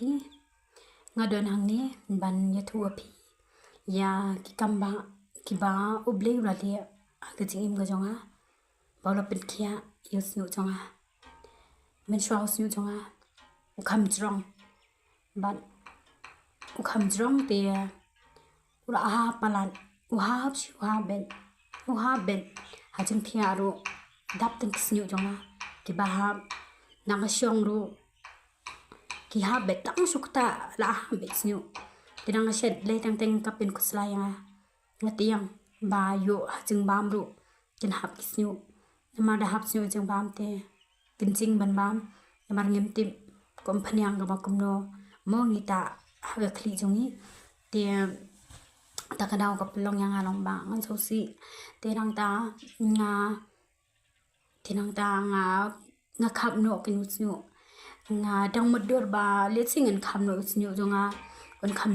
ki ngadon hang ni ban ya thu api ya ki kamba ki ba uble ula le aga jing ga jonga bawla pin kia yus nu jonga men shwa us nu jonga ukam jrong ban ukam jrong te ura ha palan uha ben hajing thia ro dap tin kisnu jonga ki ba ha nang syong ro ki ha bet tang sukta la ha bet snu tinang shed le tang teng kapin kuslaya ngatiang ba yo hajing bam ro kin hap kisnu namar da hap snu jing bam te kin jing ban bam namar ngem tim kom phanyang ga ba kumno mo ngita ha ga khli jongi te takadaw ka pelong yang along ba ngan so si tinang ta nga khap no kin usnu nga dang madur ba le singen kham no usnu jonga on kham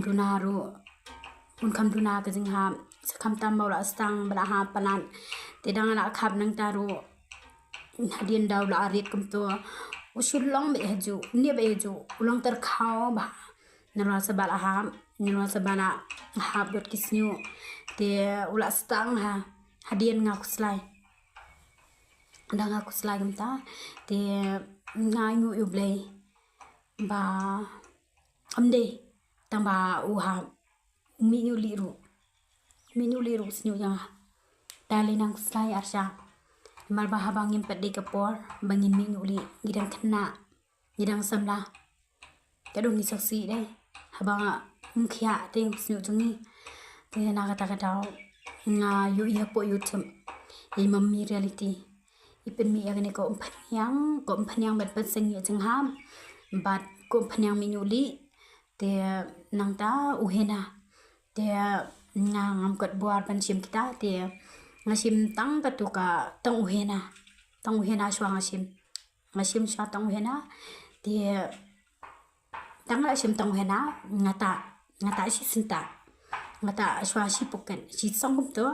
duna ka jing ha sakham tam bawla stang bala ha palan te dang la khap nang ta ro hadien daw la arit kum to usul long be haju ne be haju ulang tar khaw ba nalwa sabala ha nalwa sabala ha dot kisnu te ula stang ha hadien nga kuslai danga kuslai gum ta te ngai nu uble ba amde tang ba u ha mi nu liru snu ya dali nang kuslai arsha mar ba habangin pade kapor bangin mi nu li gidang khna gidang samla kadung ni saksi dai habanga mkhya te snu jungi te na ka daw nga yu ya po youtube i mammi reality ipen mi agane ko phanyang bat pat sing jing ham bat ko phanyang mi nyuli te nang ta uhena te ngam kat buar pan sim kita te ngasim tang patuka tang uhena shwa ngasim shwa tang uhena te tang la sim tang uhena ngata si sinta ngata shwa si pukan si song to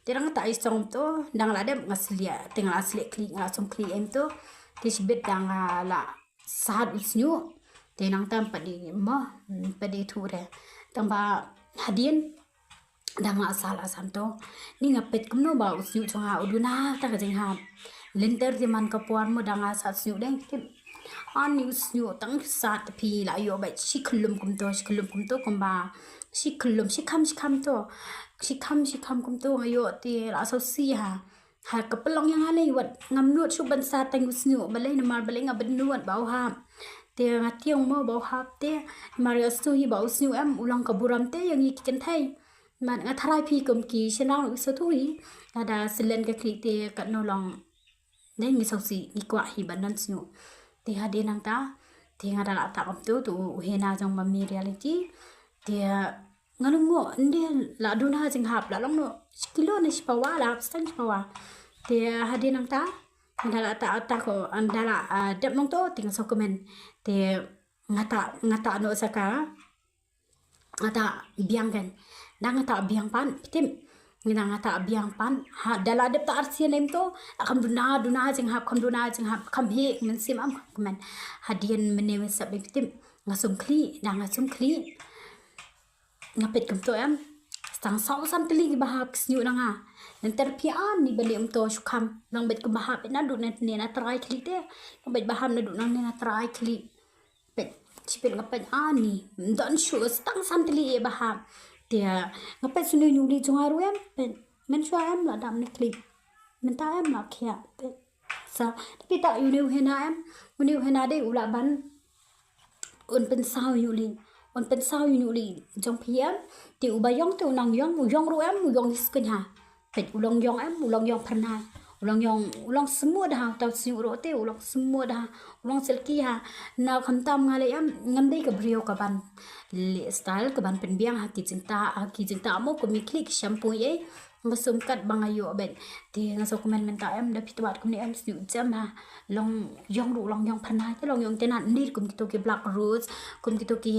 terang ta isong to dang la dem ngaslia tengah asli kli ngasum kli em to tisbet dang la sad usnyu tenang tam padi thure tamba hadien dang asala santo ni ngapet kumno ba usnyu chonga uduna ta ka jing ha lenter di man ka puan mo dang sa usnyu deng an usnyu tang sat phi la yo ba shikhulum kum to kumba shikham to shikham kum to ayo ti la so si ha kapelong yang hale wat ngam nuat su ban sa tang usnu balai na mar balai ngaben nuat bau ha te ngationg mo bau ha te mario stu hi bau usnu am ulang kaburam te yang ikin thai man ngatharai phi kum ki shenang so thui ada silen ka kli te kat no long ne ngi so si ni kwa hi banan snu te ha de nang ta te ngada la ta kam tu hena jong ma mi reality te ngalungo inde la duna jing hap la long no kilo na sipawa la stang sipawa te hadi nang ta andala ta ko andala dep nong to ting so komen te ngata no saka ngata biang kan dang ngata biang pan pitim ngina ngata biang pan ha dala dep ta arsia nem to akam duna jing hap kam he men sim am komen hadien menewe sab pitim ngasum kli ngapet kum to em sang sau sam teli ki bahap kisnyu nanga nanti pian ni bali to shukam nang bet ku bahap na du na try kli te nang bet baham na du nang na try kli bet sipet ngapet ani don shu stang sam teli e bahap te ngapet sunu nyuli jongaru em men shwa em la dam ni kli men ta em la khia sa tapi ta yu hena de ula ban un pen sao yuli on pen sao yuli jong phiam ti ubayong tu nang yong ru em yong skin ha pet ulong yong pernah ulang semua dah tau siu ro te ulang semua dah ulang selki ha na khamtam ngale em ngamdei ka brio ka ban le style ka ban pen biang ha ki jinta mo ko mi klik shampoo ye ngasum kat bangayo ben ti ngaso komen menta em da pitwat kum ni em siu jam ha long yong pernah te long yong tenan ndir kum kito ki black rose kum kito ki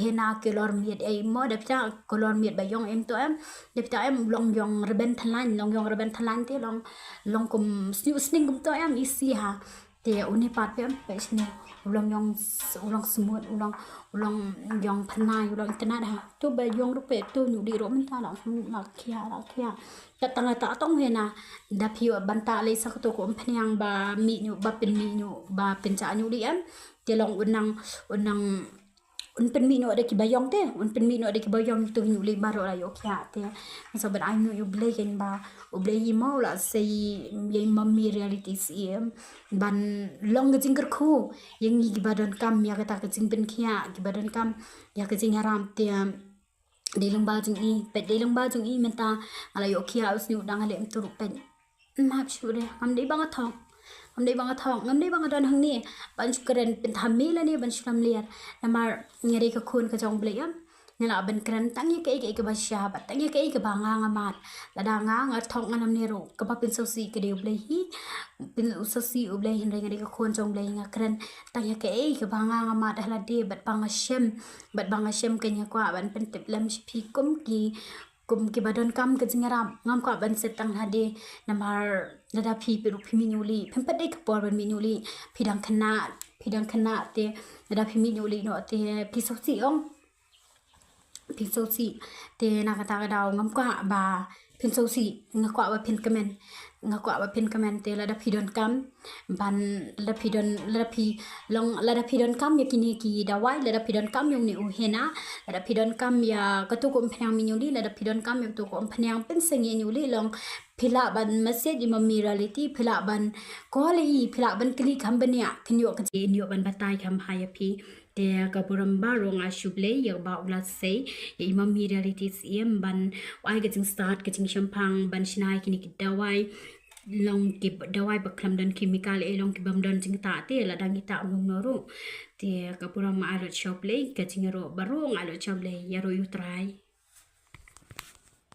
hena color miet ai mo da pita color miet ba yong em to em da pita em long yong reben thalan te long kum siu sning kum to em isi ha te uni pat pe sini ulang semut ulang yang pernah ulang tenat ha tu ba yong rupe tu nu di ro menta la kia ta tanga ta tong hena da piu banta le sak to ko phnyang ba mi nyu ba pen mi nyu ba pen cha nyu li am te long unang un pen mi no ada ki bayong te un pen mi no ada ki bayong tu nyu li baro la yo kya te so ben ai nyu ble ken ba u ble yi mau la sei ye mami reality sim ban long ge jingker khu yang gi badan kam ya kata ke jing pen khia gi badan kam ya ke jing haram te de long ba jing i pe de long ba jing i menta ala yo kya us nyu dang ale tu ru pen ma shu de am de bang thong ngam dei bang don hang ni ban keren pen thammi la ni ban shram liar namar ngeri ka khun ka jong bleyam nela ban keren tang ye ke ba sha ba tang ye ke ba nga nga mat la da nga thong nganam ne ro ka ba pin so si ke de blei hi pin so si u blei hin ngeri ka khun jong blei nga keren tang ye ke ba nga mat hala de bat bang shem ke nya kwa ban pen tip lam shi kum ki badon kam ke jingaram ngam ko ban setang hade namar lada phi peru phi minuli phempat dei khapor ban minuli phidang khana te lada phi minuli no te phi sosi te na kata ka daw ngam ko ba phin sosi ngakwa ba phin kamen te lada phidon kam ban lada phi don kam yakini ki dawai lada phidon kam yung ni u hena lada phidon kam ya katu ko phnang minuli lada phidon kam yak tu ko phnang pen sengi nyuli long phila ban message di mami reality phila ban kli kham bania thinyo ka ji nyo ban batai kham haya phi te kapuram ba rong a shuble ya ba ula sei ya mami reality sim ban ai ga jing start ka jing shampang ban shnai kini ki dawai long ki dawai baklam dan chemical e long ki bam dan jing ta te la dang ta ngong no ro te kapuram ma alo shople ka jing ro barong alo shople ya ro yu try